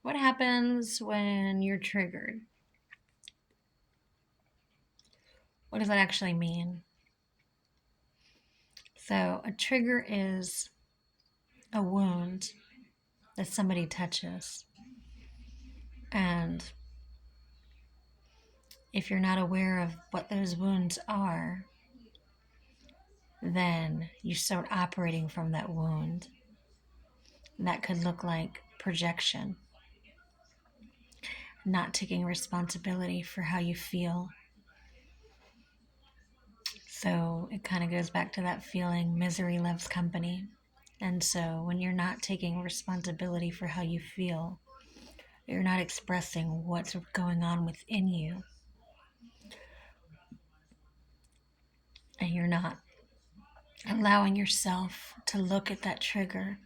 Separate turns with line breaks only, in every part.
What happens when you're triggered? What does that actually mean? So, a trigger is a wound that somebody touches. And if you're not aware of what those wounds are, then you start operating from that wound. That could look like projection, not taking responsibility for how you feel. So it kind of goes back to that feeling misery loves company. And so when you're not taking responsibility for how you feel, you're not expressing what's going on within you, and you're not allowing yourself to look at that trigger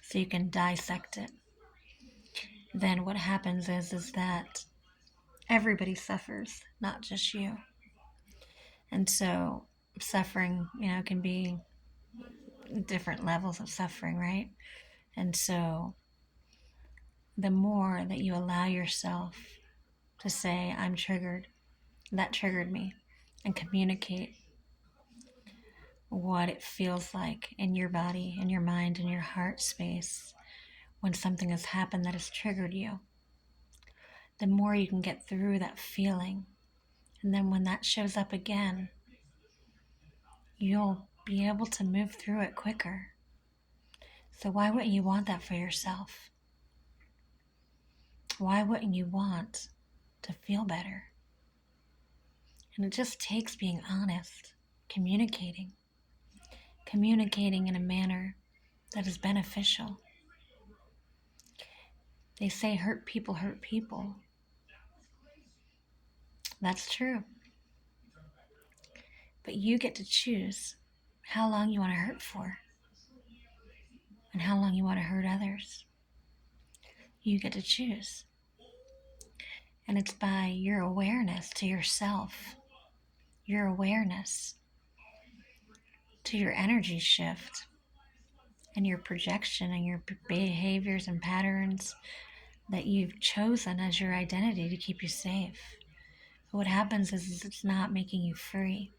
so you can dissect it, then what happens is that everybody suffers, not just you. And so suffering, can be different levels of suffering, right? And so the more that you allow yourself to say, I'm triggered, that triggered me, and communicate what it feels like in your body, in your mind, in your heart space when something has happened that has triggered you, the more you can get through that feeling. And then when that shows up again, you'll be able to move through it quicker. So why wouldn't you want that for yourself? Why wouldn't you want to feel better? And it just takes being honest, communicating in a manner that is beneficial. They say hurt people hurt people. That's true. But you get to choose how long you want to hurt for and how long you want to hurt others. You get to choose. And it's by your awareness to yourself, your awareness to your energy shift and your projection and your behaviors and patterns that you've chosen as your identity to keep you safe. But what happens is it's not making you free.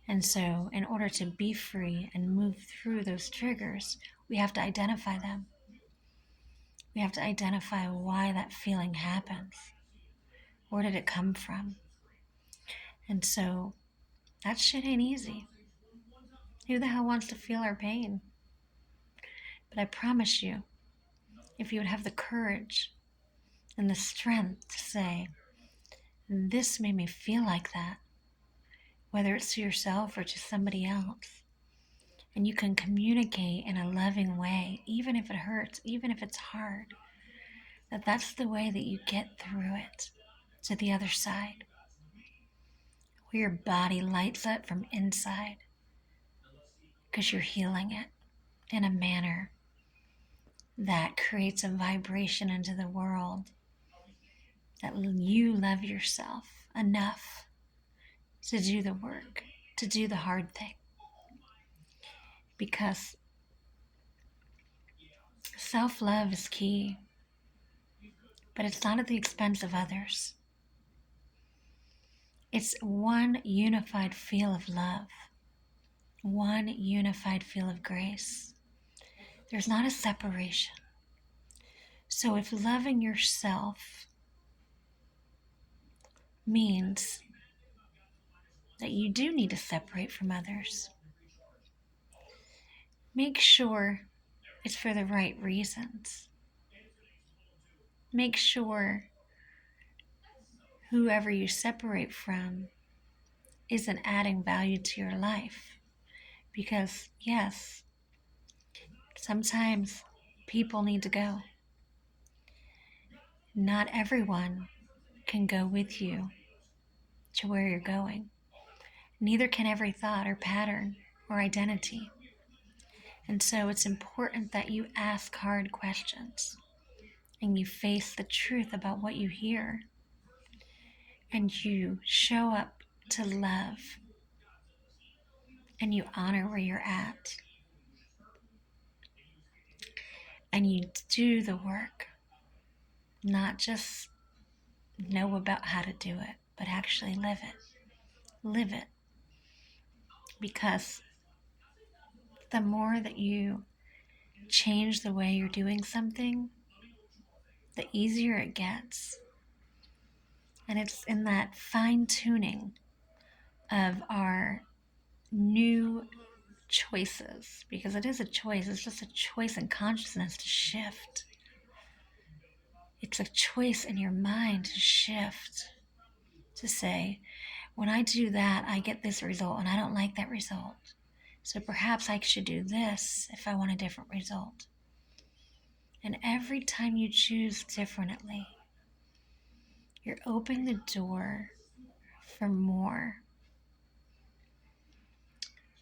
And so in order to be free and move through those triggers, we have to identify them. We have to identify why that feeling happens. Where did it come from? And so that shit ain't easy. Who the hell wants to feel our pain? But I promise you, if you would have the courage and the strength to say, this made me feel like that, whether it's to yourself or to somebody else, and you can communicate in a loving way, even if it hurts, even if it's hard, that's the way that you get through it to the other side, where your body lights up from inside because you're healing it in a manner that creates a vibration into the world that you love yourself enough to do the work, to do the hard thing. Because self-love is key, but it's not at the expense of others. It's one unified feel of love, one unified feel of grace. There's not a separation. So if loving yourself means that you do need to separate from others, make sure it's for the right reasons. Make sure whoever you separate from isn't adding value to your life. Because yes, sometimes people need to go. Not everyone can go with you to where you're going. Neither can every thought or pattern or identity. And so it's important that you ask hard questions and you face the truth about what you hear, and you show up to love and you honor where you're at, and you do the work Not just know about how to do it, but actually live it. Live it. Because the more that you change the way you're doing something, the easier it gets. And it's in that fine tuning of our new choices, because it is a choice. It's just a choice in consciousness to shift. It's a choice in your mind to shift, to say, when I do that, I get this result and I don't like that result. So perhaps I should do this if I want a different result. And every time you choose differently, you're opening the door for more.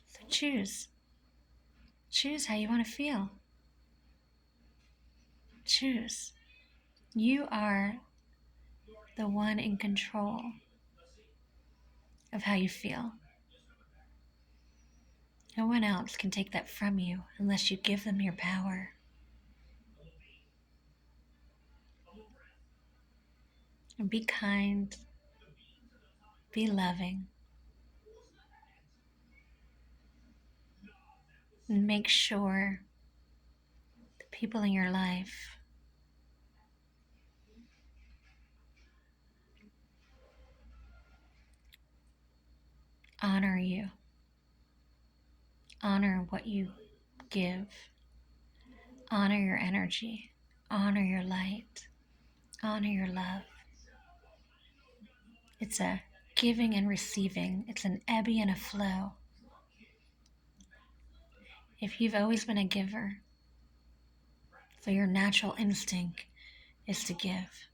So choose. Choose how you want to feel. Choose. You are the one in control of how you feel. No one else can take that from you unless you give them your power. And be kind. Be loving. And make sure the people in your life honor you. Honor what you give. Honor your energy. Honor your light. Honor your love. It's a giving and receiving. It's an ebb and a flow. If you've always been a giver, so your natural instinct is to give,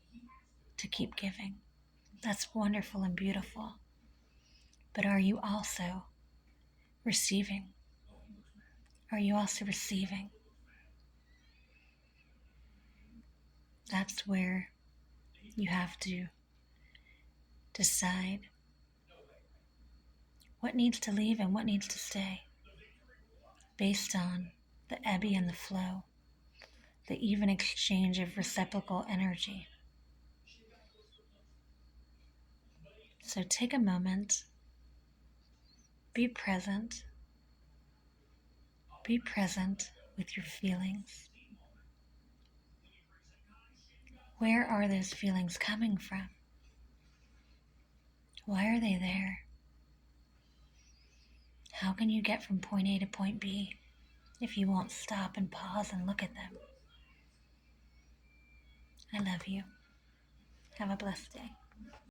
to keep giving. That's wonderful and beautiful. But are you also receiving? Are you also receiving? That's where you have to decide what needs to leave and what needs to stay based on the ebb and the flow, the even exchange of reciprocal energy. So take a moment, be present with your feelings. Where are those feelings coming from? Why are they there? How can you get from point A to point B if you won't stop and pause and look at them? I love you. Have a blessed day.